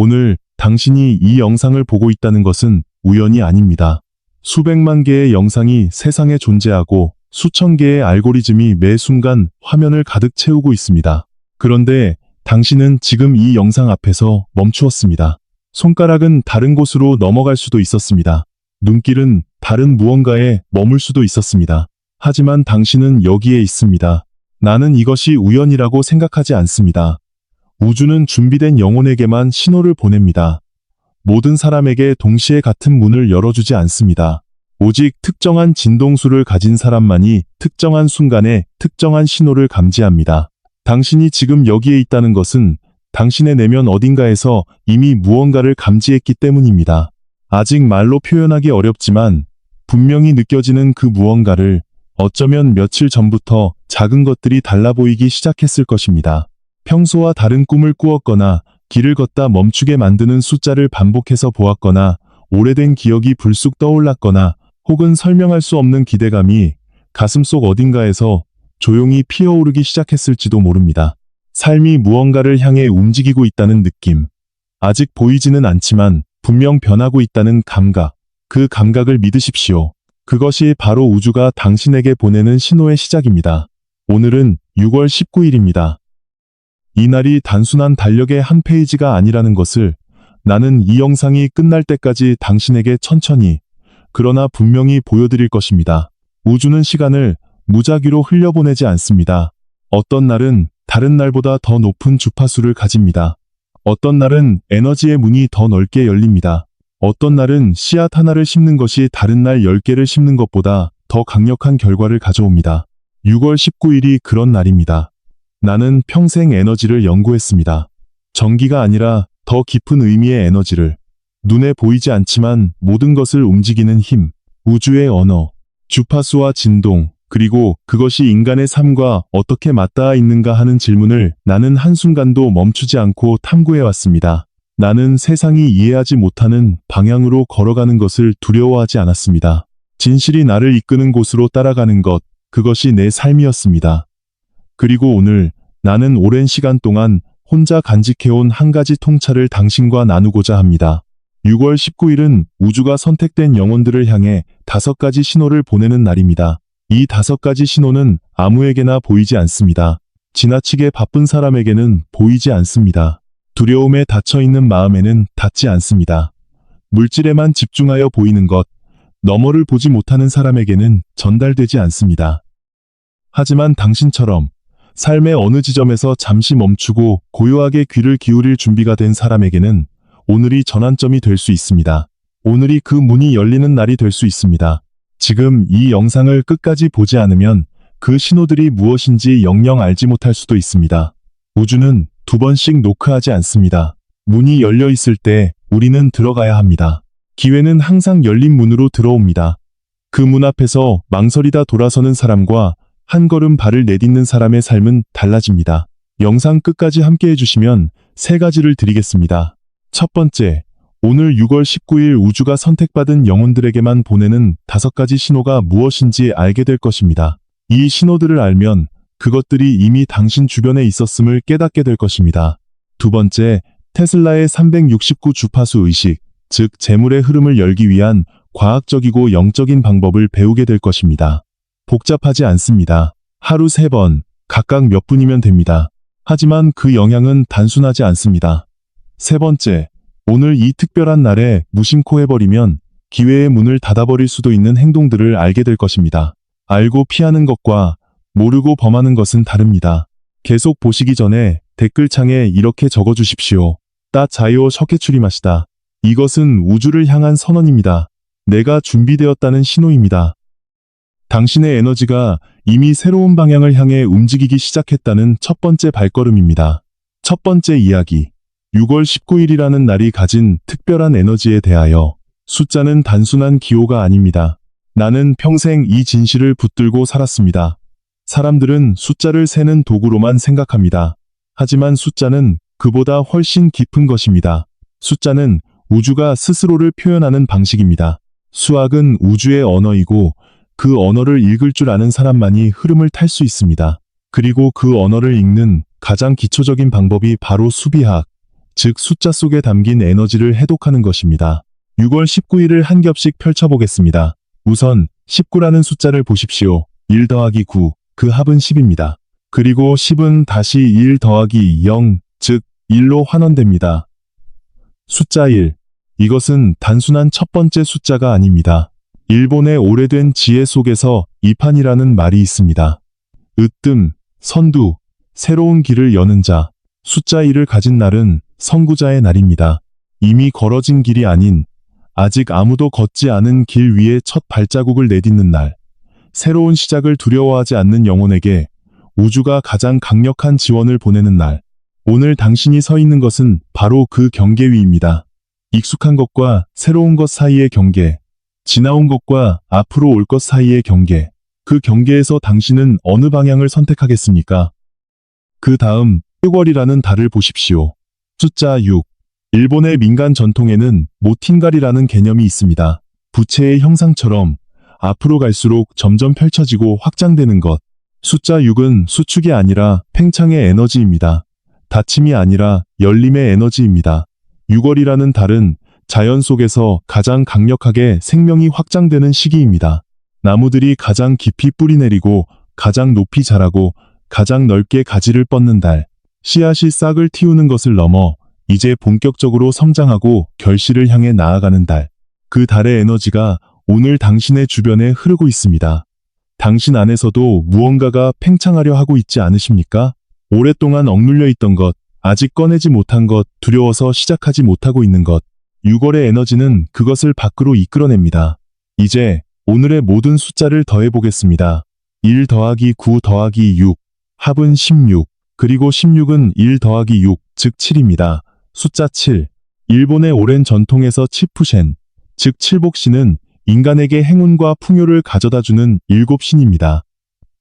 오늘 당신이 이 영상을 보고 있다는 것은 우연이 아닙니다. 수백만 개의 영상이 세상에 존재하고 수천 개의 알고리즘이 매 순간 화면을 가득 채우고 있습니다. 그런데 당신은 지금 이 영상 앞에서 멈추었습니다. 손가락은 다른 곳으로 넘어갈 수도 있었습니다. 눈길은 다른 무언가에 머물 수도 있었습니다. 하지만 당신은 여기에 있습니다. 나는 이것이 우연이라고 생각하지 않습니다. 우주는 준비된 영혼에게만 신호를 보냅니다. 모든 사람에게 동시에 같은 문을 열어주지 않습니다. 오직 특정한 진동수를 가진 사람만이 특정한 순간에 특정한 신호를 감지합니다. 당신이 지금 여기에 있다는 것은 당신의 내면 어딘가에서 이미 무언가를 감지했기 때문입니다. 아직 말로 표현하기 어렵지만 분명히 느껴지는 그 무언가를 어쩌면 며칠 전부터 작은 것들이 달라 보이기 시작했을 것입니다. 평소와 다른 꿈을 꾸었거나 길을 걷다 멈추게 만드는 숫자를 반복해서 보았거나 오래된 기억이 불쑥 떠올랐거나 혹은 설명할 수 없는 기대감이 가슴속 어딘가에서 조용히 피어오르기 시작했을지도 모릅니다. 삶이 무언가를 향해 움직이고 있다는 느낌. 아직 보이지는 않지만 분명 변하고 있다는 감각. 그 감각을 믿으십시오. 그것이 바로 우주가 당신에게 보내는 신호의 시작입니다. 오늘은 6월 19일입니다. 이 날이 단순한 달력의 한 페이지가 아니라는 것을 나는 이 영상이 끝날 때까지 당신에게 천천히 그러나 분명히 보여드릴 것입니다. 우주는 시간을 무작위로 흘려보내지 않습니다. 어떤 날은 다른 날보다 더 높은 주파수를 가집니다. 어떤 날은 에너지의 문이 더 넓게 열립니다. 어떤 날은 씨앗 하나를 심는 것이 다른 날 10개를 심는 것보다 더 강력한 결과를 가져옵니다. 6월 19일이 그런 날입니다. 나는 평생 에너지를 연구했습니다. 전기가 아니라 더 깊은 의미의 에너지를. 눈에 보이지 않지만 모든 것을 움직이는 힘, 우주의 언어, 주파수와 진동, 그리고 그것이 인간의 삶과 어떻게 맞닿아 있는가 하는 질문을 나는 한순간도 멈추지 않고 탐구해왔습니다. 나는 세상이 이해하지 못하는 방향으로 걸어가는 것을 두려워하지 않았습니다. 진실이 나를 이끄는 곳으로 따라가는 것, 그것이 내 삶이었습니다. 그리고 오늘 나는 오랜 시간 동안 혼자 간직해온 한 가지 통찰을 당신과 나누고자 합니다. 6월 19일은 우주가 선택된 영혼들을 향해 5가지 신호를 보내는 날입니다. 이 5가지 신호는 아무에게나 보이지 않습니다. 지나치게 바쁜 사람에게는 보이지 않습니다. 두려움에 닫혀있는 마음에는 닿지 않습니다. 물질에만 집중하여 보이는 것, 너머를 보지 못하는 사람에게는 전달되지 않습니다. 하지만 당신처럼 삶의 어느 지점에서 잠시 멈추고 고요하게 귀를 기울일 준비가 된 사람에게는 오늘이 전환점이 될 수 있습니다. 오늘이 그 문이 열리는 날이 될 수 있습니다. 지금 이 영상을 끝까지 보지 않으면 그 신호들이 무엇인지 영영 알지 못할 수도 있습니다. 우주는 2번씩 노크하지 않습니다. 문이 열려 있을 때 우리는 들어가야 합니다. 기회는 항상 열린 문으로 들어옵니다. 그 문 앞에서 망설이다 돌아서는 사람과 한 걸음 발을 내딛는 사람의 삶은 달라집니다. 영상 끝까지 함께 해주시면 3가지를 드리겠습니다. 첫 번째, 오늘 6월 19일 우주가 선택받은 영혼들에게만 보내는 5가지 신호가 무엇인지 알게 될 것입니다. 이 신호들을 알면 그것들이 이미 당신 주변에 있었음을 깨닫게 될 것입니다. 두 번째, 테슬라의 369 주파수 의식, 즉 재물의 흐름을 열기 위한 과학적이고 영적인 방법을 배우게 될 것입니다. 복잡하지 않습니다. 하루 3번, 각각 몇 분이면 됩니다. 하지만 그 영향은 단순하지 않습니다. 세 번째, 오늘 이 특별한 날에 무심코 해버리면 기회의 문을 닫아버릴 수도 있는 행동들을 알게 될 것입니다. 알고 피하는 것과 모르고 범하는 것은 다릅니다. 계속 보시기 전에 댓글창에 이렇게 적어주십시오. 따 자요 셔케추리마시다. 이것은 우주를 향한 선언입니다. 내가 준비되었다는 신호입니다. 당신의 에너지가 이미 새로운 방향을 향해 움직이기 시작했다는 첫 번째 발걸음입니다. 첫 번째 이야기. 6월 19일이라는 날이 가진 특별한 에너지에 대하여. 숫자는 단순한 기호가 아닙니다. 나는 평생 이 진실을 붙들고 살았습니다. 사람들은 숫자를 세는 도구로만 생각합니다. 하지만 숫자는 그보다 훨씬 깊은 것입니다. 숫자는 우주가 스스로를 표현하는 방식입니다. 수학은 우주의 언어이고 그 언어를 읽을 줄 아는 사람만이 흐름을 탈 수 있습니다. 그리고 그 언어를 읽는 가장 기초적인 방법이 바로 수비학, 즉 숫자 속에 담긴 에너지를 해독하는 것입니다. 6월 19일을 한 겹씩 펼쳐보겠습니다. 우선 19라는 숫자를 보십시오. 1 더하기 9, 그 합은 10입니다. 그리고 10은 다시 1 더하기 0, 즉 1로 환원됩니다. 숫자 1. 이것은 단순한 첫 번째 숫자가 아닙니다. 일본의 오래된 지혜 속에서 이판이라는 말이 있습니다. 으뜸, 선두, 새로운 길을 여는 자. 숫자 1을 가진 날은 선구자의 날입니다. 이미 걸어진 길이 아닌, 아직 아무도 걷지 않은 길 위에 첫 발자국을 내딛는 날. 새로운 시작을 두려워하지 않는 영혼에게 우주가 가장 강력한 지원을 보내는 날. 오늘 당신이 서 있는 것은 바로 그 경계 위입니다. 익숙한 것과 새로운 것 사이의 경계, 지나온 것과 앞으로 올 것 사이의 경계. 그 경계에서 당신은 어느 방향을 선택하겠습니까? 그 다음 6월이라는 달을 보십시오. 숫자 6. 일본의 민간 전통에는 모틴가리라는 개념이 있습니다. 부채의 형상처럼 앞으로 갈수록 점점 펼쳐지고 확장되는 것. 숫자 6은 수축이 아니라 팽창의 에너지입니다. 닫힘이 아니라 열림의 에너지입니다. 6월이라는 달은 자연 속에서 가장 강력하게 생명이 확장되는 시기입니다. 나무들이 가장 깊이 뿌리내리고 가장 높이 자라고 가장 넓게 가지를 뻗는 달. 씨앗이 싹을 틔우는 것을 넘어 이제 본격적으로 성장하고 결실을 향해 나아가는 달. 그 달의 에너지가 오늘 당신의 주변에 흐르고 있습니다. 당신 안에서도 무언가가 팽창하려 하고 있지 않으십니까? 오랫동안 억눌려 있던 것, 아직 꺼내지 못한 것, 두려워서 시작하지 못하고 있는 것. 6월의 에너지는 그것을 밖으로 이끌어냅니다. 이제 오늘의 모든 숫자를 더해보겠습니다. 1 더하기 9 더하기 6, 합은 16. 그리고 16은 1 더하기 6, 즉 7입니다. 숫자 7. 일본의 오랜 전통에서 치푸셴, 즉 칠복신은 인간에게 행운과 풍요를 가져다주는 7신입니다.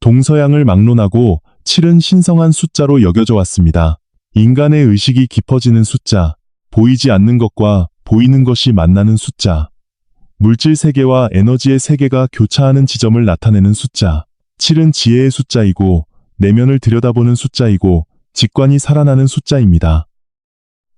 동서양을 막론하고 7은 신성한 숫자로 여겨져 왔습니다. 인간의 의식이 깊어지는 숫자, 보이지 않는 것과 보이는 것이 만나는 숫자, 물질 세계와 에너지의 세계가 교차하는 지점을 나타내는 숫자. 7은 지혜의 숫자이고 내면을 들여다보는 숫자이고 직관이 살아나는 숫자입니다.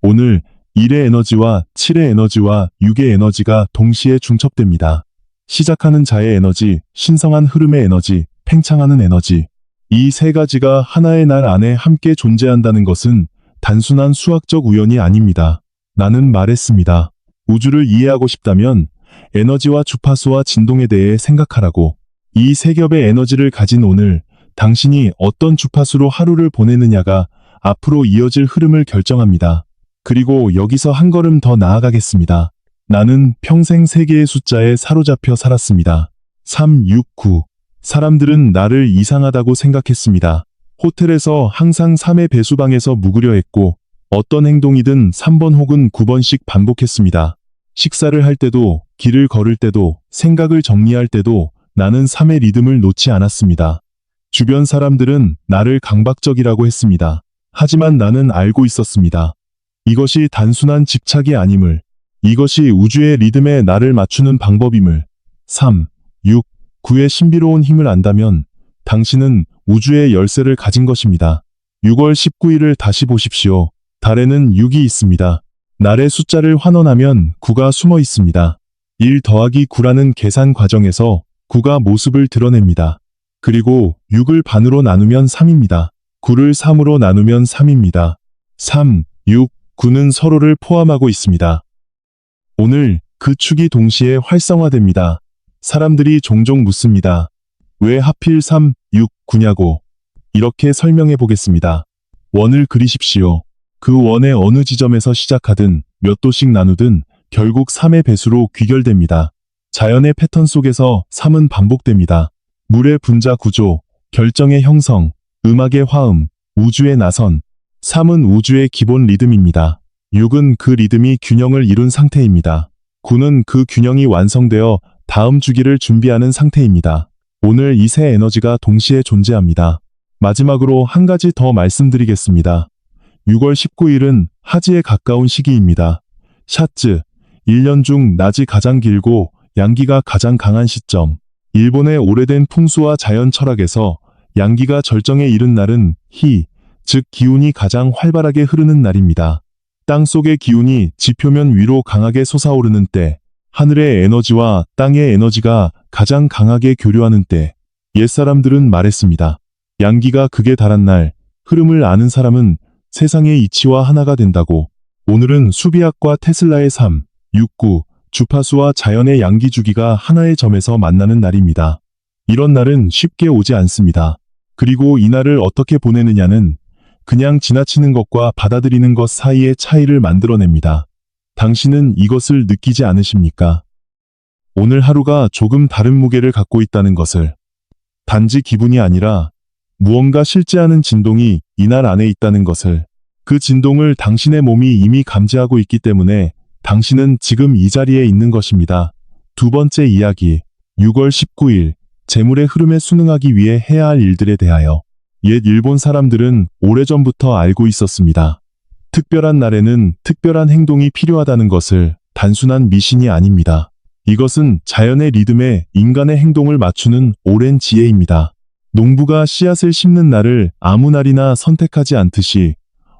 오늘 1의 에너지와 7의 에너지와 6의 에너지가 동시에 중첩됩니다. 시작하는 자의 에너지, 신성한 흐름의 에너지, 팽창하는 에너지. 이 세 가지가 하나의 날 안에 함께 존재한다는 것은 단순한 수학적 우연이 아닙니다. 나는 말했습니다. 우주를 이해하고 싶다면 에너지와 주파수와 진동에 대해 생각하라고. 이 세 겹의 에너지를 가진 오늘, 당신이 어떤 주파수로 하루를 보내느냐가 앞으로 이어질 흐름을 결정합니다. 그리고 여기서 한 걸음 더 나아가겠습니다. 나는 평생 세 개의 숫자에 사로잡혀 살았습니다. 3, 6, 9. 사람들은 나를 이상하다고 생각했습니다. 호텔에서 항상 3의 배수방에서 묵으려 했고 어떤 행동이든 3번 혹은 9번씩 반복했습니다. 식사를 할 때도, 길을 걸을 때도, 생각을 정리할 때도 나는 3의 리듬을 놓지 않았습니다. 주변 사람들은 나를 강박적이라고 했습니다. 하지만 나는 알고 있었습니다. 이것이 단순한 집착이 아님을, 이것이 우주의 리듬에 나를 맞추는 방법임을. 3, 6, 9의 신비로운 힘을 안다면 당신은 우주의 열쇠를 가진 것입니다. 6월 19일을 다시 보십시오. 달에는 6이 있습니다. 날의 숫자를 환원하면 9가 숨어 있습니다. 1 더하기 9라는 계산 과정에서 9가 모습을 드러냅니다. 그리고 6을 반으로 나누면 3입니다. 9를 3으로 나누면 3입니다. 3, 6, 9는 서로를 포함하고 있습니다. 오늘 그 축이 동시에 활성화됩니다. 사람들이 종종 묻습니다. 왜 하필 3, 6, 9냐고. 이렇게 설명해 보겠습니다. 원을 그리십시오. 그 원의 어느 지점에서 시작하든 몇 도씩 나누든 결국 3의 배수로 귀결됩니다. 자연의 패턴 속에서 3은 반복됩니다. 물의 분자 구조, 결정의 형성, 음악의 화음, 우주의 나선. 3은 우주의 기본 리듬입니다. 6은 그 리듬이 균형을 이룬 상태입니다. 9는 그 균형이 완성되어 다음 주기를 준비하는 상태입니다. 오늘 이 세 에너지가 동시에 존재합니다. 마지막으로 한 가지 더 말씀드리겠습니다. 6월 19일은 하지에 가까운 시기입니다. 샤츠, 1년 중 낮이 가장 길고 양기가 가장 강한 시점. 일본의 오래된 풍수와 자연 철학에서 양기가 절정에 이른 날은 히, 즉 기운이 가장 활발하게 흐르는 날입니다. 땅 속의 기운이 지표면 위로 강하게 솟아오르는 때, 하늘의 에너지와 땅의 에너지가 가장 강하게 교류하는 때, 옛사람들은 말했습니다. 양기가 극에 달한 날, 흐름을 아는 사람은 세상의 이치와 하나가 된다고. 오늘은 수비학과 테슬라의 삶, 6구, 주파수와 자연의 양기 주기가 하나의 점에서 만나는 날입니다. 이런 날은 쉽게 오지 않습니다. 그리고 이 날을 어떻게 보내느냐는 그냥 지나치는 것과 받아들이는 것 사이의 차이를 만들어냅니다. 당신은 이것을 느끼지 않으십니까? 오늘 하루가 조금 다른 무게를 갖고 있다는 것을. 단지 기분이 아니라 무언가 실제하는 진동이 이날 안에 있다는 것을. 그 진동을 당신의 몸이 이미 감지하고 있기 때문에 당신은 지금 이 자리에 있는 것입니다. 두 번째 이야기, 6월 19일, 재물의 흐름에 순응하기 위해 해야 할 일들에 대하여. 옛 일본 사람들은 오래전부터 알고 있었습니다. 특별한 날에는 특별한 행동이 필요하다는 것을. 단순한 미신이 아닙니다. 이것은 자연의 리듬에 인간의 행동을 맞추는 오랜 지혜입니다. 농부가 씨앗을 심는 날을 아무 날이나 선택하지 않듯이,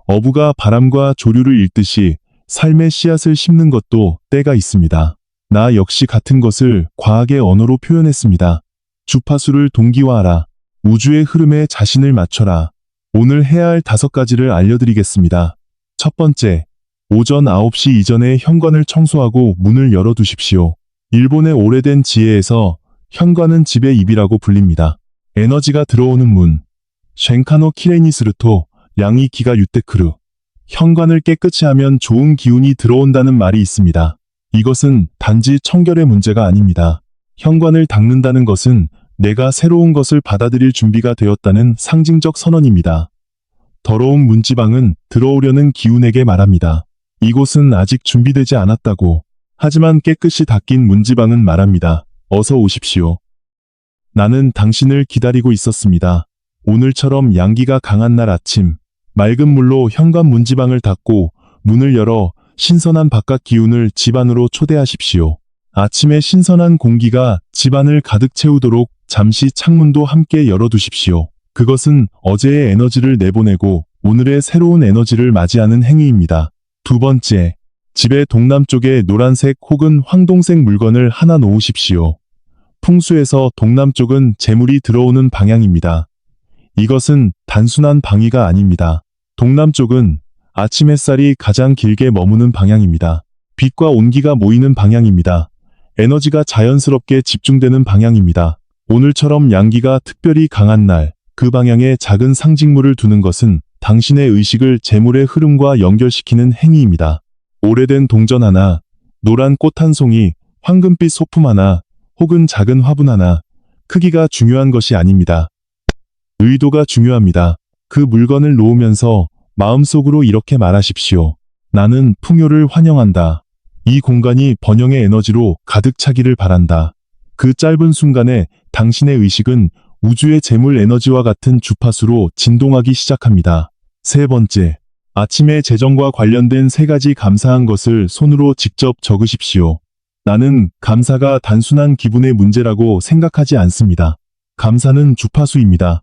어부가 바람과 조류를 읽듯이 삶의 씨앗을 심는 것도 때가 있습니다. 나 역시 같은 것을 과학의 언어로 표현했습니다. 주파수를 동기화하라. 우주의 흐름에 자신을 맞춰라. 오늘 해야 할 5가지를 알려드리겠습니다. 첫 번째, 오전 9시 이전에 현관을 청소하고 문을 열어두십시오. 일본의 오래된 지혜에서 현관은 집의 입이라고 불립니다. 에너지가 들어오는 문, 쉔카노 키레니스르토, 량이 기가 유테크루. 현관을 깨끗이 하면 좋은 기운이 들어온다는 말이 있습니다. 이것은 단지 청결의 문제가 아닙니다. 현관을 닦는다는 것은 내가 새로운 것을 받아들일 준비가 되었다는 상징적 선언입니다. 더러운 문지방은 들어오려는 기운에게 말합니다. 이곳은 아직 준비되지 않았다고. 하지만 깨끗이 닦인 문지방은 말합니다. 어서 오십시오. 나는 당신을 기다리고 있었습니다. 오늘처럼 양기가 강한 날 아침, 맑은 물로 현관 문지방을 닦고 문을 열어 신선한 바깥 기운을 집 안으로 초대하십시오. 아침에 신선한 공기가 집 안을 가득 채우도록 잠시 창문도 함께 열어두십시오. 그것은 어제의 에너지를 내보내고 오늘의 새로운 에너지를 맞이하는 행위입니다. 두 번째, 집의 동남쪽에 노란색 혹은 황동색 물건을 하나 놓으십시오. 풍수에서 동남쪽은 재물이 들어오는 방향입니다. 이것은 단순한 방위가 아닙니다. 동남쪽은 아침 햇살이 가장 길게 머무는 방향입니다. 빛과 온기가 모이는 방향입니다. 에너지가 자연스럽게 집중되는 방향입니다. 오늘처럼 양기가 특별히 강한 날, 그 방향에 작은 상징물을 두는 것은 당신의 의식을 재물의 흐름과 연결시키는 행위입니다. 오래된 동전 하나, 노란 꽃 한 송이, 황금빛 소품 하나, 혹은 작은 화분 하나, 크기가 중요한 것이 아닙니다. 의도가 중요합니다. 그 물건을 놓으면서 마음속으로 이렇게 말하십시오. 나는 풍요를 환영한다. 이 공간이 번영의 에너지로 가득 차기를 바란다. 그 짧은 순간에 당신의 의식은 우주의 재물 에너지와 같은 주파수로 진동하기 시작합니다. 세 번째, 아침의 재정과 관련된 3가지 감사한 것을 손으로 직접 적으십시오. 나는 감사가 단순한 기분의 문제라고 생각하지 않습니다. 감사는 주파수입니다.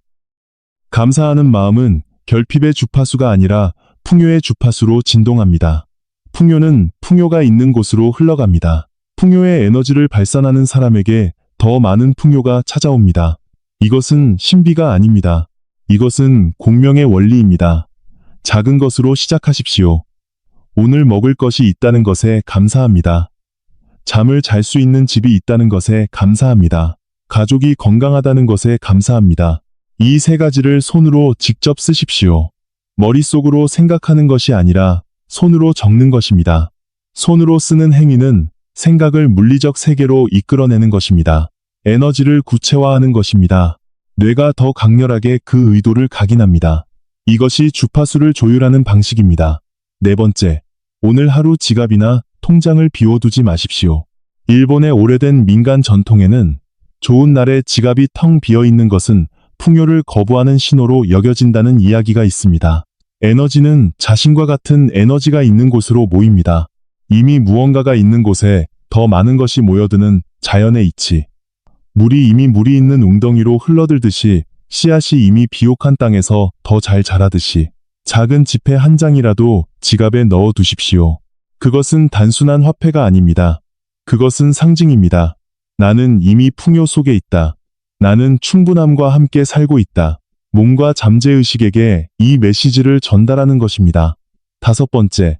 감사하는 마음은 결핍의 주파수가 아니라 풍요의 주파수로 진동합니다. 풍요는 풍요가 있는 곳으로 흘러갑니다. 풍요의 에너지를 발산하는 사람에게 더 많은 풍요가 찾아옵니다. 이것은 신비가 아닙니다. 이것은 공명의 원리입니다. 작은 것으로 시작하십시오. 오늘 먹을 것이 있다는 것에 감사합니다. 잠을 잘 수 있는 집이 있다는 것에 감사합니다. 가족이 건강하다는 것에 감사합니다. 이 3가지를 손으로 직접 쓰십시오. 머릿속으로 생각하는 것이 아니라 손으로 적는 것입니다. 손으로 쓰는 행위는 생각을 물리적 세계로 이끌어내는 것입니다. 에너지를 구체화하는 것입니다. 뇌가 더 강렬하게 그 의도를 각인합니다. 이것이 주파수를 조율하는 방식입니다. 네 번째, 오늘 하루 지갑이나 통장을 비워두지 마십시오. 일본의 오래된 민간 전통에는 좋은 날에 지갑이 텅 비어 있는 것은 풍요를 거부하는 신호로 여겨진다는 이야기가 있습니다. 에너지는 자신과 같은 에너지가 있는 곳으로 모입니다. 이미 무언가가 있는 곳에 더 많은 것이 모여드는 자연의 이치. 물이 이미 물이 있는 웅덩이로 흘러들듯이 씨앗이 이미 비옥한 땅에서 더 잘 자라듯이 작은 지폐 한 장이라도 지갑에 넣어 두십시오. 그것은 단순한 화폐가 아닙니다. 그것은 상징입니다. 나는 이미 풍요 속에 있다. 나는 충분함과 함께 살고 있다. 몸과 잠재의식에게 이 메시지를 전달하는 것입니다. 5번째.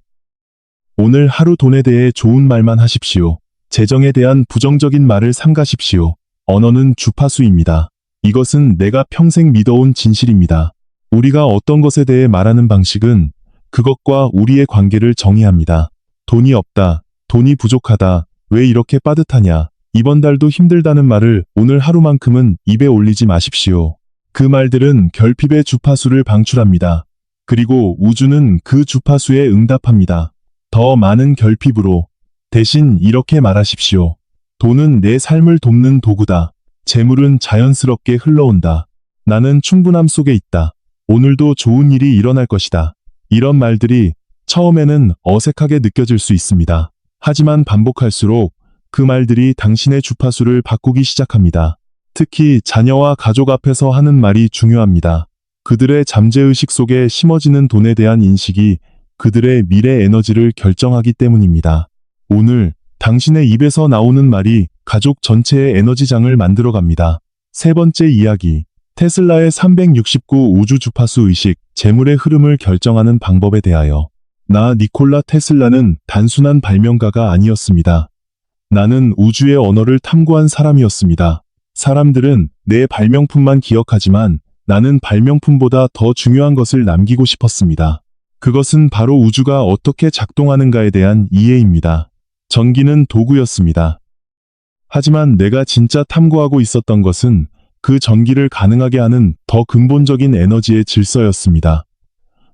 오늘 하루 돈에 대해 좋은 말만 하십시오. 재정에 대한 부정적인 말을 삼가십시오. 언어는 주파수입니다. 이것은 내가 평생 믿어온 진실입니다. 우리가 어떤 것에 대해 말하는 방식은 그것과 우리의 관계를 정의합니다. 돈이 없다. 돈이 부족하다. 왜 이렇게 빠듯하냐. 이번 달도 힘들다는 말을 오늘 하루만큼은 입에 올리지 마십시오. 그 말들은 결핍의 주파수를 방출합니다. 그리고 우주는 그 주파수에 응답합니다. 더 많은 결핍으로. 대신 이렇게 말하십시오. 돈은 내 삶을 돕는 도구다. 재물은 자연스럽게 흘러온다. 나는 충분함 속에 있다. 오늘도 좋은 일이 일어날 것이다. 이런 말들이 처음에는 어색하게 느껴질 수 있습니다. 하지만 반복할수록 그 말들이 당신의 주파수를 바꾸기 시작합니다. 특히 자녀와 가족 앞에서 하는 말이 중요합니다. 그들의 잠재의식 속에 심어지는 돈에 대한 인식이 그들의 미래 에너지를 결정하기 때문입니다. 오늘 당신의 입에서 나오는 말이 가족 전체의 에너지장을 만들어갑니다. 3번째 이야기. 테슬라의 369 우주 주파수 의식, 재물의 흐름을 결정하는 방법에 대하여. 나 니콜라 테슬라는 단순한 발명가가 아니었습니다. 나는 우주의 언어를 탐구한 사람이었습니다. 사람들은 내 발명품만 기억하지만 나는 발명품보다 더 중요한 것을 남기고 싶었습니다. 그것은 바로 우주가 어떻게 작동하는가에 대한 이해입니다. 전기는 도구였습니다. 하지만 내가 진짜 탐구하고 있었던 것은 그 전기를 가능하게 하는 더 근본적인 에너지의 질서였습니다.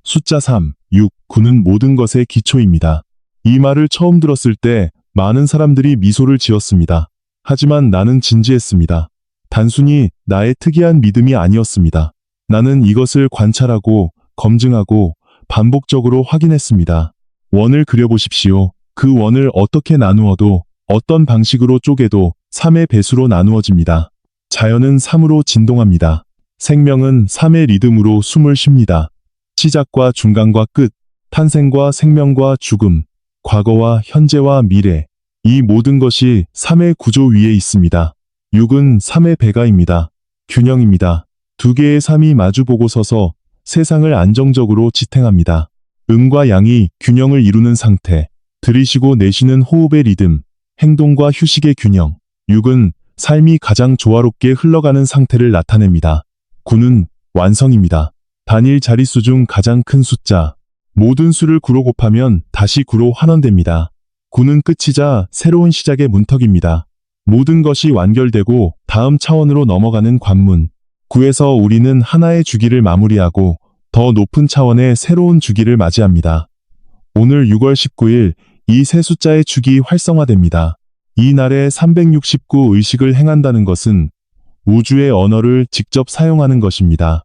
숫자 3, 6, 9는 모든 것의 기초입니다. 이 말을 처음 들었을 때 많은 사람들이 미소를 지었습니다. 하지만 나는 진지했습니다. 단순히 나의 특이한 믿음이 아니었습니다. 나는 이것을 관찰하고 검증하고 반복적으로 확인했습니다. 원을 그려보십시오. 그 원을 어떻게 나누어도 어떤 방식으로 쪼개도 3의 배수로 나누어집니다. 자연은 3으로 진동합니다. 생명은 3의 리듬으로 숨을 쉽니다. 시작과 중간과 끝, 탄생과 생명과 죽음, 과거와 현재와 미래, 이 모든 것이 3의 구조 위에 있습니다. 6은 3의 배가입니다. 균형입니다. 두 개의 3이 마주보고 서서 세상을 안정적으로 지탱합니다. 음과 양이 균형을 이루는 상태, 들이쉬고 내쉬는 호흡의 리듬, 행동과 휴식의 균형. 6은 삶이 가장 조화롭게 흘러가는 상태를 나타냅니다. 9는 완성입니다. 단일 자릿수 중 가장 큰 숫자. 모든 수를 9로 곱하면 다시 9로 환원됩니다. 9는 끝이자 새로운 시작의 문턱입니다. 모든 것이 완결되고 다음 차원으로 넘어가는 관문. 9에서 우리는 하나의 주기를 마무리하고 더 높은 차원의 새로운 주기를 맞이합니다. 오늘 6월 19일 이 세 숫자의 축이 활성화됩니다. 이 날에 369 의식을 행한다는 것은 우주의 언어를 직접 사용하는 것입니다.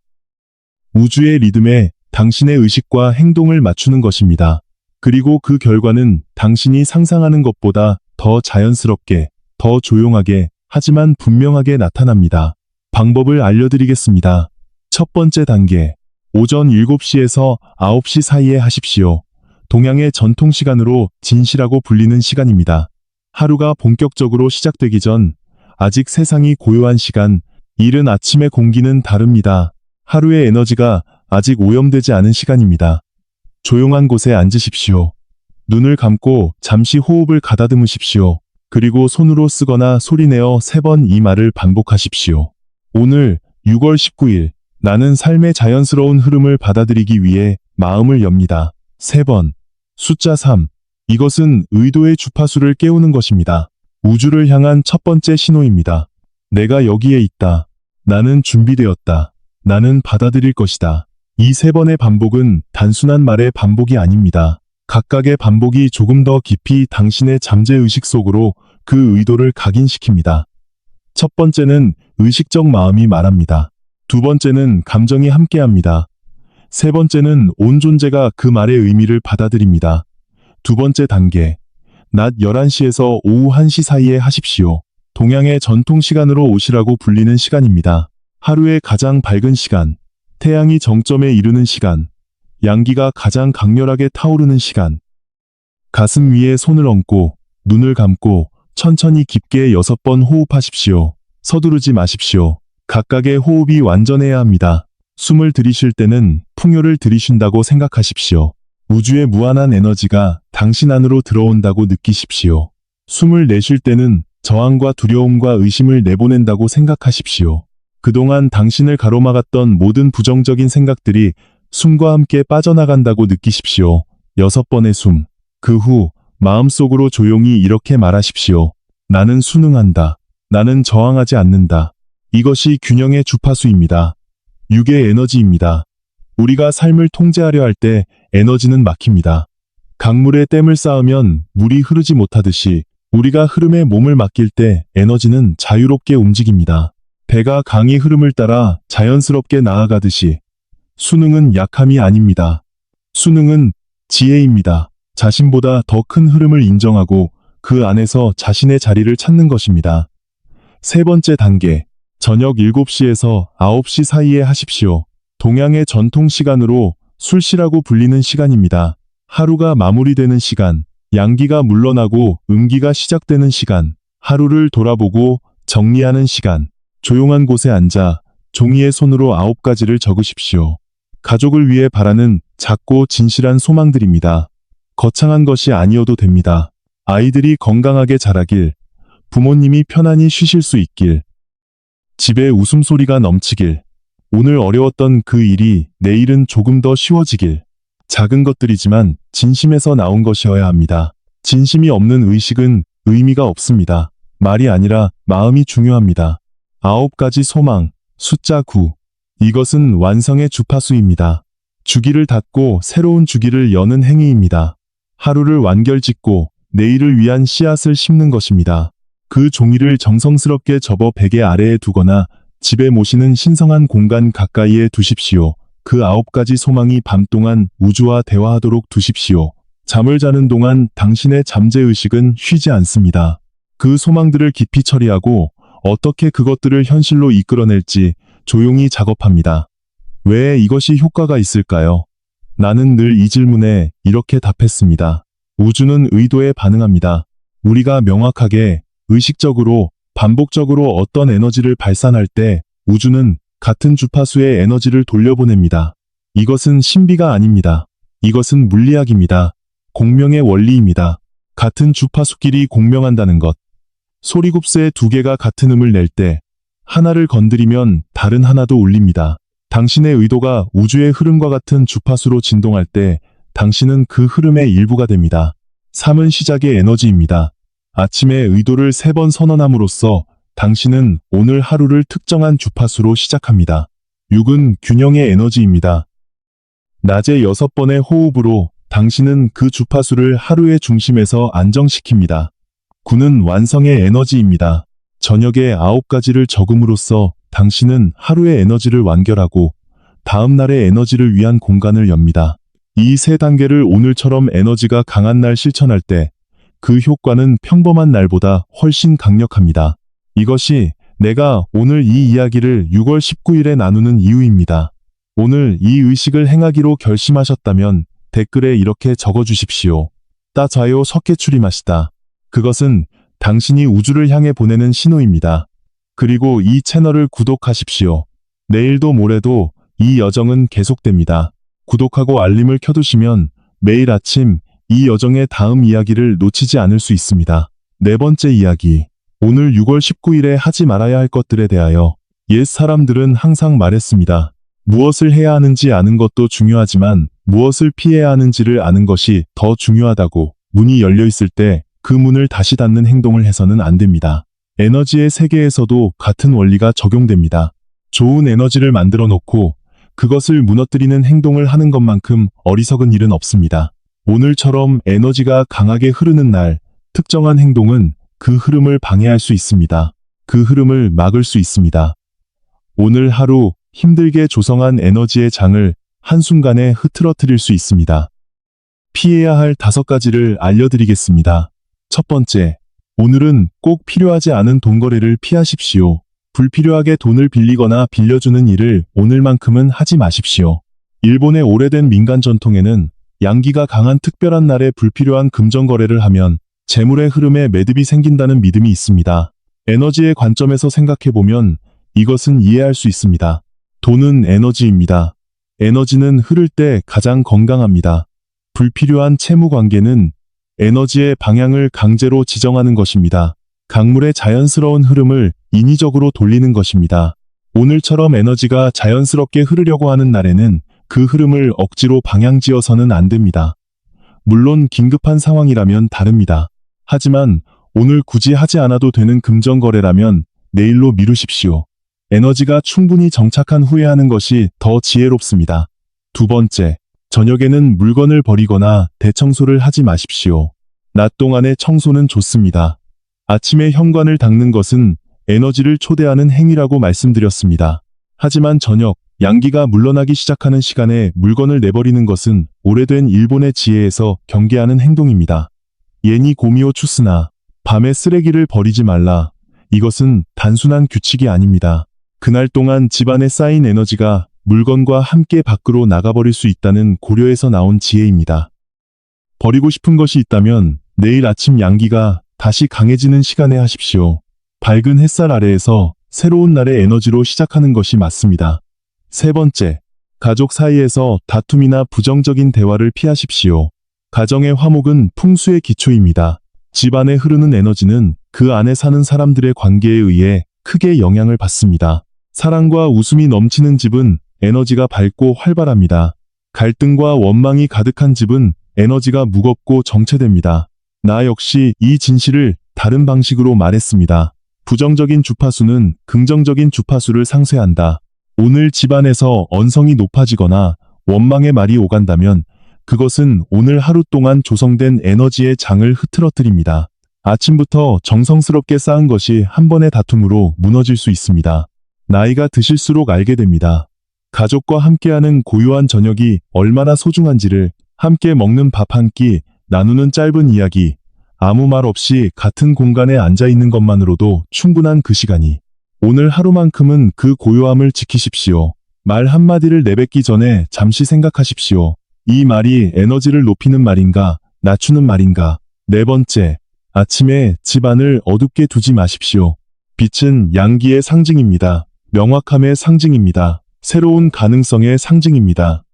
우주의 리듬에 당신의 의식과 행동을 맞추는 것입니다. 그리고 그 결과는 당신이 상상하는 것보다 더 자연스럽게, 더 조용하게, 하지만 분명하게 나타납니다. 방법을 알려드리겠습니다. 첫 번째 단계. 오전 7시에서 9시 사이에 하십시오. 동양의 전통 시간으로 진시라고 불리는 시간입니다. 하루가 본격적으로 시작되기 전, 아직 세상이 고요한 시간, 이른 아침의 공기는 다릅니다. 하루의 에너지가 아직 오염되지 않은 시간입니다. 조용한 곳에 앉으십시오. 눈을 감고 잠시 호흡을 가다듬으십시오. 그리고 손으로 쓰거나 소리내어 3번 이 말을 반복하십시오. 오늘 6월 19일 나는 삶의 자연스러운 흐름을 받아들이기 위해 마음을 엽니다. 3번. 숫자 3. 이것은 의도의 주파수를 깨우는 것입니다. 우주를 향한 첫 번째 신호입니다. 내가 여기에 있다. 나는 준비되었다. 나는 받아들일 것이다. 이 3번의 반복은 단순한 말의 반복이 아닙니다. 각각의 반복이 조금 더 깊이 당신의 잠재의식 속으로 그 의도를 각인시킵니다. 첫 번째는 의식적 마음이 말합니다. 두 번째는 감정이 함께합니다. 세 번째는 온 존재가 그 말의 의미를 받아들입니다. 두 번째 단계. 낮 11시에서 오후 1시 사이에 하십시오. 동양의 전통 시간으로 오시라고 불리는 시간입니다. 하루의 가장 밝은 시간, 태양이 정점에 이르는 시간, 양기가 가장 강렬하게 타오르는 시간. 가슴 위에 손을 얹고 눈을 감고 천천히 깊게 6번 호흡하십시오. 서두르지 마십시오. 각각의 호흡이 완전해야 합니다. 숨을 들이쉴 때는 풍요를 들이쉰다고 생각하십시오. 우주의 무한한 에너지가 당신 안으로 들어온다고 느끼십시오. 숨을 내쉴 때는 저항과 두려움과 의심을 내보낸다고 생각하십시오. 그동안 당신을 가로막았던 모든 부정적인 생각들이 숨과 함께 빠져나간다고 느끼십시오. 6번의 숨. 그 후 마음속으로 조용히 이렇게 말하십시오. 나는 순응한다. 나는 저항하지 않는다. 이것이 균형의 주파수입니다. 6의 에너지입니다. 우리가 삶을 통제하려 할 때 에너지는 막힙니다. 강물에 댐을 쌓으면 물이 흐르지 못하듯이 우리가 흐름에 몸을 맡길 때 에너지는 자유롭게 움직입니다. 배가 강의 흐름을 따라 자연스럽게 나아가듯이 순응은 약함이 아닙니다. 순응은 지혜입니다. 자신보다 더 큰 흐름을 인정하고 그 안에서 자신의 자리를 찾는 것입니다. 세 번째 단계, 저녁 7시에서 9시 사이에 하십시오. 동양의 전통 시간으로 술시라고 불리는 시간입니다. 하루가 마무리되는 시간, 양기가 물러나고 음기가 시작되는 시간, 하루를 돌아보고 정리하는 시간. 조용한 곳에 앉아 종이에 손으로 9가지를 적으십시오. 가족을 위해 바라는 작고 진실한 소망들입니다. 거창한 것이 아니어도 됩니다. 아이들이 건강하게 자라길, 부모님이 편안히 쉬실 수 있길, 집에 웃음소리가 넘치길, 오늘 어려웠던 그 일이 내일은 조금 더 쉬워지길. 작은 것들이지만 진심에서 나온 것이어야 합니다. 진심이 없는 의식은 의미가 없습니다. 말이 아니라 마음이 중요합니다. 9가지 소망, 숫자 9. 이것은 완성의 주파수입니다. 주기를 닫고 새로운 주기를 여는 행위입니다. 하루를 완결짓고 내일을 위한 씨앗을 심는 것입니다. 그 종이를 정성스럽게 접어 베개 아래에 두거나 집에 모시는 신성한 공간 가까이에 두십시오. 그 9가지 소망이 밤 동안 우주와 대화하도록 두십시오. 잠을 자는 동안 당신의 잠재의식은 쉬지 않습니다. 그 소망들을 깊이 처리하고 어떻게 그것들을 현실로 이끌어낼지 조용히 작업합니다. 왜 이것이 효과가 있을까요? 나는 늘 이 질문에 이렇게 답했습니다. 우주는 의도에 반응합니다. 우리가 명확하게, 의식적으로, 반복적으로 어떤 에너지를 발산할 때 우주는 같은 주파수의 에너지를 돌려보냅니다. 이것은 신비가 아닙니다. 이것은 물리학입니다. 공명의 원리입니다. 같은 주파수끼리 공명한다는 것. 소리굽새 2개가 같은 음을 낼 때 하나를 건드리면 다른 하나도 울립니다. 당신의 의도가 우주의 흐름과 같은 주파수로 진동할 때 당신은 그 흐름의 일부가 됩니다. 3은 시작의 에너지입니다. 아침에 의도를 3번 선언함으로써 당신은 오늘 하루를 특정한 주파수로 시작합니다. 6은 균형의 에너지입니다. 낮에 6번의 호흡으로 당신은 그 주파수를 하루의 중심에서 안정시킵니다. 9는 완성의 에너지입니다. 저녁에 9가지를 적음으로써 당신은 하루의 에너지를 완결하고 다음 날의 에너지를 위한 공간을 엽니다. 이 3단계를 오늘처럼 에너지가 강한 날 실천할 때 그 효과는 평범한 날보다 훨씬 강력합니다. 이것이 내가 오늘 이 이야기를 6월 19일에 나누는 이유입니다. 오늘 이 의식을 행하기로 결심하셨다면 댓글에 이렇게 적어주십시오. 따자요 석회추리마시다. 그것은 당신이 우주를 향해 보내는 신호입니다. 그리고 이 채널을 구독하십시오. 내일도 모레도 이 여정은 계속됩니다. 구독하고 알림을 켜두시면 매일 아침 이 여정의 다음 이야기를 놓치지 않을 수 있습니다. 네 번째 이야기. 오늘 6월 19일에 하지 말아야 할 것들에 대하여 옛 사람들은 항상 말했습니다. 무엇을 해야 하는지 아는 것도 중요하지만 무엇을 피해야 하는지를 아는 것이 더 중요하다고. 문이 열려 있을 때 그 문을 다시 닫는 행동을 해서는 안 됩니다. 에너지의 세계에서도 같은 원리가 적용됩니다. 좋은 에너지를 만들어 놓고 그것을 무너뜨리는 행동을 하는 것만큼 어리석은 일은 없습니다. 오늘처럼 에너지가 강하게 흐르는 날, 특정한 행동은 그 흐름을 방해할 수 있습니다. 그 흐름을 막을 수 있습니다. 오늘 하루 힘들게 조성한 에너지의 장을 한순간에 흐트러뜨릴 수 있습니다. 피해야 할 5가지를 알려드리겠습니다. 첫 번째, 오늘은 꼭 필요하지 않은 돈거래를 피하십시오. 불필요하게 돈을 빌리거나 빌려주는 일을 오늘만큼은 하지 마십시오. 일본의 오래된 민간 전통에는 양기가 강한 특별한 날에 불필요한 금전 거래를 하면 재물의 흐름에 매듭이 생긴다는 믿음이 있습니다. 에너지의 관점에서 생각해보면 이것은 이해할 수 있습니다. 돈은 에너지입니다. 에너지는 흐를 때 가장 건강합니다. 불필요한 채무 관계는 에너지의 방향을 강제로 지정하는 것입니다. 강물의 자연스러운 흐름을 인위적으로 돌리는 것입니다. 오늘처럼 에너지가 자연스럽게 흐르려고 하는 날에는 그 흐름을 억지로 방향지어서는 안 됩니다. 물론 긴급한 상황이라면 다릅니다. 하지만 오늘 굳이 하지 않아도 되는 금전 거래라면 내일로 미루십시오. 에너지가 충분히 정착한 후에 하는 것이 더 지혜롭습니다. 두 번째, 저녁에는 물건을 버리거나 대청소를 하지 마십시오. 낮 동안의 청소는 좋습니다. 아침에 현관을 닦는 것은 에너지를 초대하는 행위라고 말씀드렸습니다. 하지만 저녁, 양기가 물러나기 시작하는 시간에 물건을 내버리는 것은 오래된 일본의 지혜에서 경계하는 행동입니다. 예니 고미오 추스나, 밤에 쓰레기를 버리지 말라. 이것은 단순한 규칙이 아닙니다. 그날 동안 집안에 쌓인 에너지가 물건과 함께 밖으로 나가버릴 수 있다는 고려에서 나온 지혜입니다. 버리고 싶은 것이 있다면 내일 아침 양기가 다시 강해지는 시간에 하십시오. 밝은 햇살 아래에서 새로운 날의 에너지로 시작하는 것이 맞습니다. 세 번째, 가족 사이에서 다툼이나 부정적인 대화를 피하십시오. 가정의 화목은 풍수의 기초입니다. 집안에 흐르는 에너지는 그 안에 사는 사람들의 관계에 의해 크게 영향을 받습니다. 사랑과 웃음이 넘치는 집은 에너지가 밝고 활발합니다. 갈등과 원망이 가득한 집은 에너지가 무겁고 정체됩니다. 나 역시 이 진실을 다른 방식으로 말했습니다. 부정적인 주파수는 긍정적인 주파수를 상쇄한다. 오늘 집안에서 언성이 높아지거나 원망의 말이 오간다면 그것은 오늘 하루 동안 조성된 에너지의 장을 흐트러뜨립니다. 아침부터 정성스럽게 쌓은 것이 한 번의 다툼으로 무너질 수 있습니다. 나이가 드실수록 알게 됩니다. 가족과 함께하는 고요한 저녁이 얼마나 소중한지를, 함께 먹는 밥 한 끼, 나누는 짧은 이야기, 아무 말 없이 같은 공간에 앉아 있는 것만으로도 충분한 그 시간이. 오늘 하루만큼은 그 고요함을 지키십시오. 말 한마디를 내뱉기 전에 잠시 생각하십시오. 이 말이 에너지를 높이는 말인가, 낮추는 말인가. 네 번째, 아침에 집안을 어둡게 두지 마십시오. 빛은 양기의 상징입니다. 명확함의 상징입니다. 새로운 가능성의 상징입니다.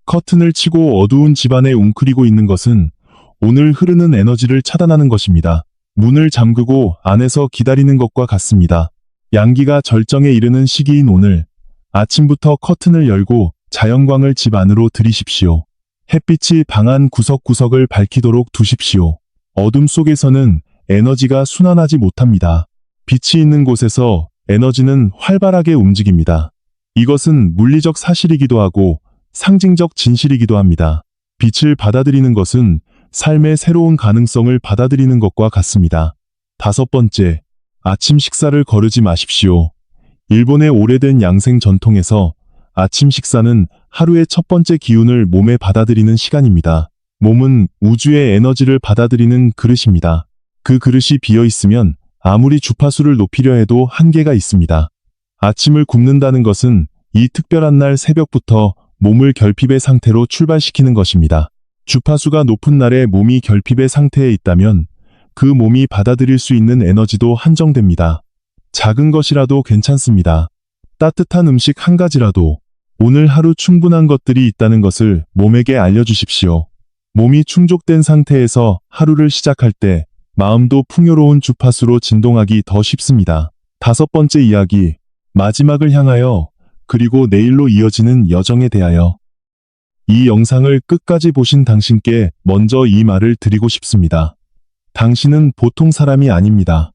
커튼을 치고 어두운 집안에 웅크리고 있는 것은 오늘 흐르는 에너지를 차단하는 것입니다. 문을 잠그고 안에서 기다리는 것과 같습니다. 양기가 절정에 이르는 시기인 오늘, 아침부터 커튼을 열고 자연광을 집 안으로 들이십시오. 햇빛이 방 안 구석구석을 밝히도록 두십시오. 어둠 속에서는 에너지가 순환하지 못합니다. 빛이 있는 곳에서 에너지는 활발하게 움직입니다. 이것은 물리적 사실이기도 하고 상징적 진실이기도 합니다. 빛을 받아들이는 것은 삶의 새로운 가능성을 받아들이는 것과 같습니다. 다섯 번째, 아침 식사를 거르지 마십시오. 일본의 오래된 양생 전통에서 아침 식사는 하루의 첫 번째 기운을 몸에 받아들이는 시간입니다. 몸은 우주의 에너지를 받아들이는 그릇입니다. 그 그릇이 비어 있으면 아무리 주파수를 높이려 해도 한계가 있습니다. 아침을 굶는다는 것은 이 특별한 날 새벽부터 몸을 결핍의 상태로 출발시키는 것입니다. 주파수가 높은 날에 몸이 결핍의 상태에 있다면 그 몸이 받아들일 수 있는 에너지도 한정됩니다. 작은 것이라도 괜찮습니다. 따뜻한 음식 한 가지라도, 오늘 하루 충분한 것들이 있다는 것을 몸에게 알려주십시오. 몸이 충족된 상태에서 하루를 시작할 때 마음도 풍요로운 주파수로 진동하기 더 쉽습니다. 다섯 번째 이야기, 마지막을 향하여, 그리고 내일로 이어지는 여정에 대하여. 이 영상을 끝까지 보신 당신께 먼저 이 말을 드리고 싶습니다. 당신은 보통 사람이 아닙니다.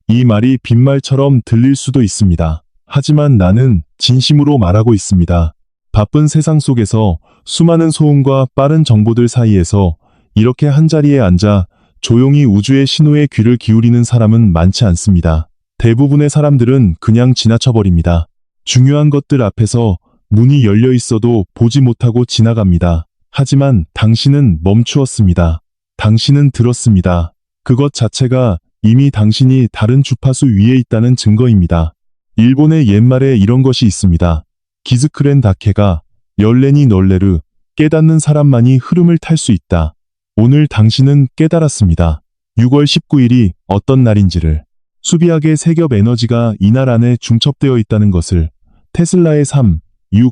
이 말이 빈말처럼 들릴 수도 있습니다. 하지만 나는 진심으로 말하고 있습니다. 바쁜 세상 속에서 수많은 소음과 빠른 정보들 사이에서 이렇게 한자리에 앉아 조용히 우주의 신호에 귀를 기울이는 사람은 많지 않습니다. 대부분의 사람들은 그냥 지나쳐버립니다. 중요한 것들 앞에서 문이 열려 있어도 보지 못하고 지나갑니다. 하지만 당신은 멈추었습니다. 당신은 들었습니다. 그것 자체가 이미 당신이 다른 주파수 위에 있다는 증거입니다. 일본의 옛말에 이런 것이 있습니다. 기즈크렌 다케가 열레니 널레르, 깨닫는 사람만이 흐름을 탈 수 있다. 오늘 당신은 깨달았습니다. 6월 19일이 어떤 날인지를. 수비하게 세겹 에너지가 이날 안에 중첩되어 있다는 것을. 테슬라의 3, 6,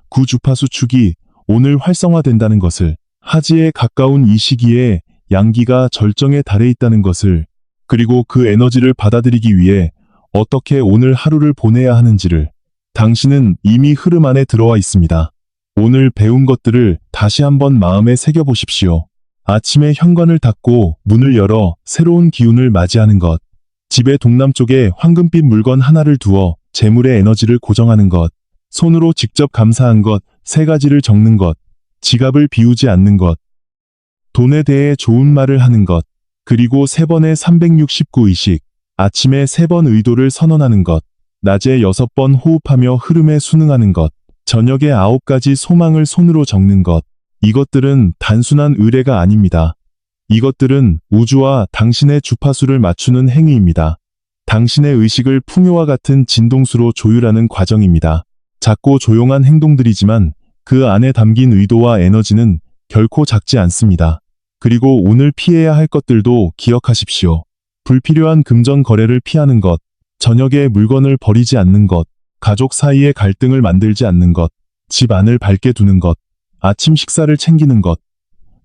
9 주파수 축이 오늘 활성화된다는 것을. 하지에 가까운 이 시기에 양기가 절정에 달해 있다는 것을. 그리고 그 에너지를 받아들이기 위해 어떻게 오늘 하루를 보내야 하는지를. 당신은 이미 흐름 안에 들어와 있습니다. 오늘 배운 것들을 다시 한번 마음에 새겨보십시오. 아침에 현관을 닫고 문을 열어 새로운 기운을 맞이하는 것. 집의 동남쪽에 황금빛 물건 하나를 두어 재물의 에너지를 고정하는 것. 손으로 직접 감사한 것, 3가지를 적는 것. 지갑을 비우지 않는 것. 돈에 대해 좋은 말을 하는 것. 그리고 3번의 369 의식. 아침에 3번 의도를 선언하는 것. 낮에 6번 호흡하며 흐름에 순응하는 것. 저녁에 9가지 소망을 손으로 적는 것. 이것들은 단순한 의뢰가 아닙니다. 이것들은 우주와 당신의 주파수를 맞추는 행위입니다. 당신의 의식을 풍요와 같은 진동수로 조율하는 과정입니다. 작고 조용한 행동들이지만 그 안에 담긴 의도와 에너지는 결코 작지 않습니다. 그리고 오늘 피해야 할 것들도 기억하십시오. 불필요한 금전 거래를 피하는 것, 저녁에 물건을 버리지 않는 것, 가족 사이에 갈등을 만들지 않는 것, 집 안을 밝게 두는 것, 아침 식사를 챙기는 것.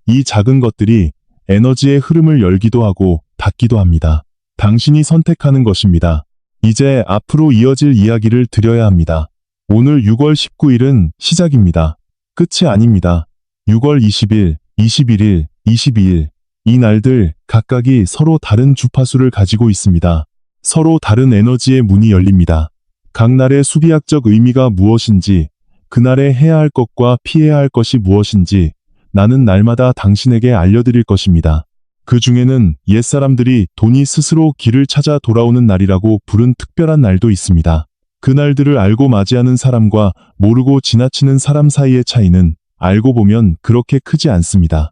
이 작은 것들이 에너지의 흐름을 열기도 하고 닫기도 합니다. 당신이 선택하는 것입니다. 이제 앞으로 이어질 이야기를 드려야 합니다. 오늘 6월 19일은 시작입니다. 끝이 아닙니다. 6월 20일, 21일, 22일. 이 날들 각각이 서로 다른 주파수를 가지고 있습니다. 서로 다른 에너지의 문이 열립니다. 각 날의 수비학적 의미가 무엇인지, 그날에 해야 할 것과 피해야 할 것이 무엇인지 나는 날마다 당신에게 알려드릴 것입니다. 그 중에는 옛사람들이 돈이 스스로 길을 찾아 돌아오는 날이라고 부른 특별한 날도 있습니다. 그 날들을 알고 맞이하는 사람과 모르고 지나치는 사람 사이의 차이는 알고 보면 그렇게 크지 않습니다.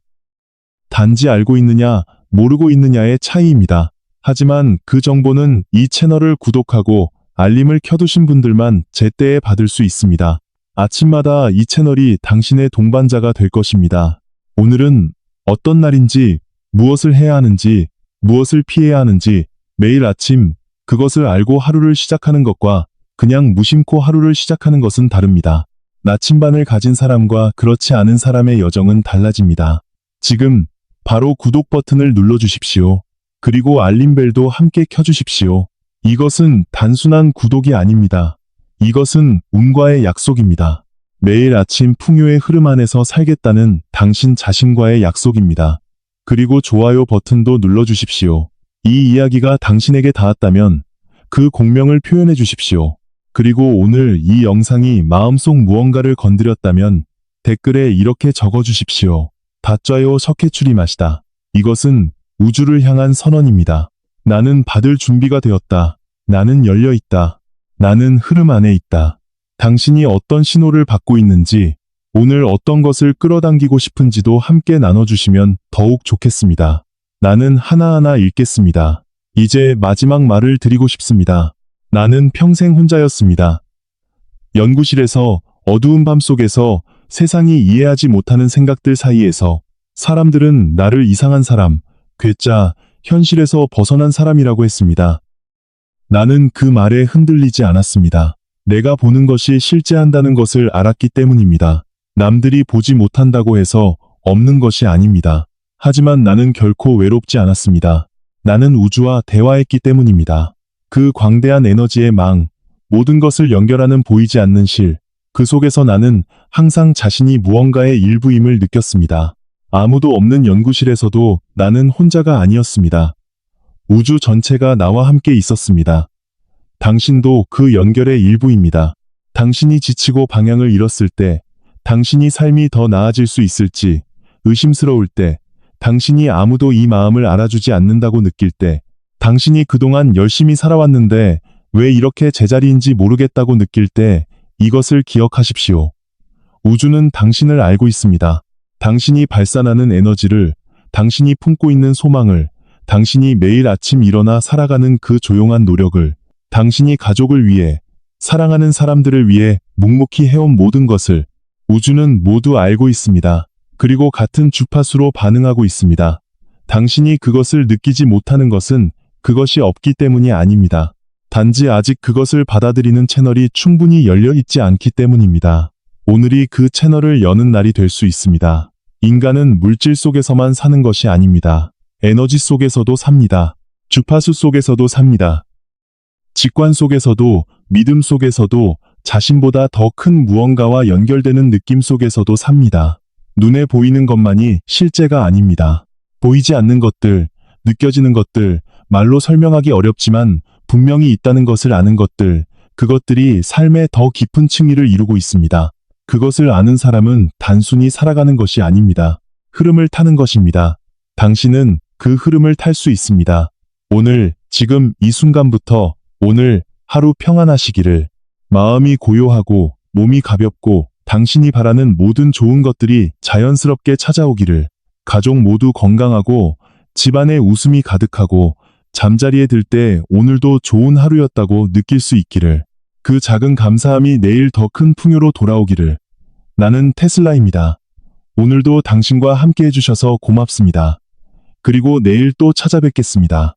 단지 알고 있느냐, 모르고 있느냐의 차이입니다. 하지만 그 정보는 이 채널을 구독하고 알림을 켜두신 분들만 제때에 받을 수 있습니다. 아침마다 이 채널이 당신의 동반자가 될 것입니다. 오늘은 어떤 날인지, 무엇을 해야 하는지, 무엇을 피해야 하는지 매일 아침 그것을 알고 하루를 시작하는 것과 그냥 무심코 하루를 시작하는 것은 다릅니다. 나침반을 가진 사람과 그렇지 않은 사람의 여정은 달라집니다. 지금 바로 구독 버튼을 눌러주십시오. 그리고 알림벨도 함께 켜주십시오. 이것은 단순한 구독이 아닙니다. 이것은 운과의 약속입니다. 매일 아침 풍요의 흐름 안에서 살겠다는 당신 자신과의 약속입니다. 그리고 좋아요 버튼도 눌러주십시오. 이 이야기가 당신에게 닿았다면 그 공명을 표현해 주십시오. 그리고 오늘 이 영상이 마음속 무언가를 건드렸다면 댓글에 이렇게 적어주십시오. 다짜요 석회추리 마시다. 이것은 우주를 향한 선언입니다. 나는 받을 준비가 되었다. 나는 열려 있다. 나는 흐름 안에 있다. 당신이 어떤 신호를 받고 있는지, 오늘 어떤 것을 끌어당기고 싶은지도 함께 나눠주시면 더욱 좋겠습니다. 나는 하나하나 읽겠습니다. 이제 마지막 말을 드리고 싶습니다. 나는 평생 혼자였습니다. 연구실에서 어두운 밤 속에서 세상이 이해하지 못하는 생각들 사이에서 사람들은 나를 이상한 사람, 괴짜, 현실에서 벗어난 사람이라고 했습니다. 나는 그 말에 흔들리지 않았습니다. 내가 보는 것이 실제한다는 것을 알았기 때문입니다. 남들이 보지 못한다고 해서 없는 것이 아닙니다. 하지만 나는 결코 외롭지 않았습니다. 나는 우주와 대화했기 때문입니다. 그 광대한 에너지의 망, 모든 것을 연결하는 보이지 않는 실, 그 속에서 나는 항상 자신이 무언가의 일부임을 느꼈습니다. 아무도 없는 연구실에서도 나는 혼자가 아니었습니다. 우주 전체가 나와 함께 있었습니다. 당신도 그 연결의 일부입니다. 당신이 지치고 방향을 잃었을 때, 당신이 삶이 더 나아질 수 있을지 의심스러울 때, 당신이 아무도 이 마음을 알아주지 않는다고 느낄 때, 당신이 그동안 열심히 살아왔는데 왜 이렇게 제자리인지 모르겠다고 느낄 때, 이것을 기억하십시오. 우주는 당신을 알고 있습니다. 당신이 발산하는 에너지를, 당신이 품고 있는 소망을, 당신이 매일 아침 일어나 살아가는 그 조용한 노력을, 당신이 가족을 위해, 사랑하는 사람들을 위해 묵묵히 해온 모든 것을, 우주는 모두 알고 있습니다. 그리고 같은 주파수로 반응하고 있습니다. 당신이 그것을 느끼지 못하는 것은 그것이 없기 때문이 아닙니다. 단지 아직 그것을 받아들이는 채널이 충분히 열려 있지 않기 때문입니다. 오늘이 그 채널을 여는 날이 될 수 있습니다. 인간은 물질 속에서만 사는 것이 아닙니다. 에너지 속에서도 삽니다. 주파수 속에서도 삽니다. 직관 속에서도, 믿음 속에서도, 자신보다 더 큰 무언가와 연결되는 느낌 속에서도 삽니다. 눈에 보이는 것만이 실제가 아닙니다. 보이지 않는 것들, 느껴지는 것들, 말로 설명하기 어렵지만 분명히 있다는 것을 아는 것들, 그것들이 삶의 더 깊은 층위를 이루고 있습니다. 그것을 아는 사람은 단순히 살아가는 것이 아닙니다. 흐름을 타는 것입니다. 당신은 그 흐름을 탈 수 있습니다. 오늘, 지금 이 순간부터 오늘 하루 평안하시기를. 마음이 고요하고 몸이 가볍고 당신이 바라는 모든 좋은 것들이 자연스럽게 찾아오기를. 가족 모두 건강하고 집안에 웃음이 가득하고 잠자리에 들 때 오늘도 좋은 하루였다고 느낄 수 있기를. 그 작은 감사함이 내일 더 큰 풍요로 돌아오기를. 나는 테슬라입니다. 오늘도 당신과 함께 해주셔서 고맙습니다. 그리고 내일 또 찾아뵙겠습니다.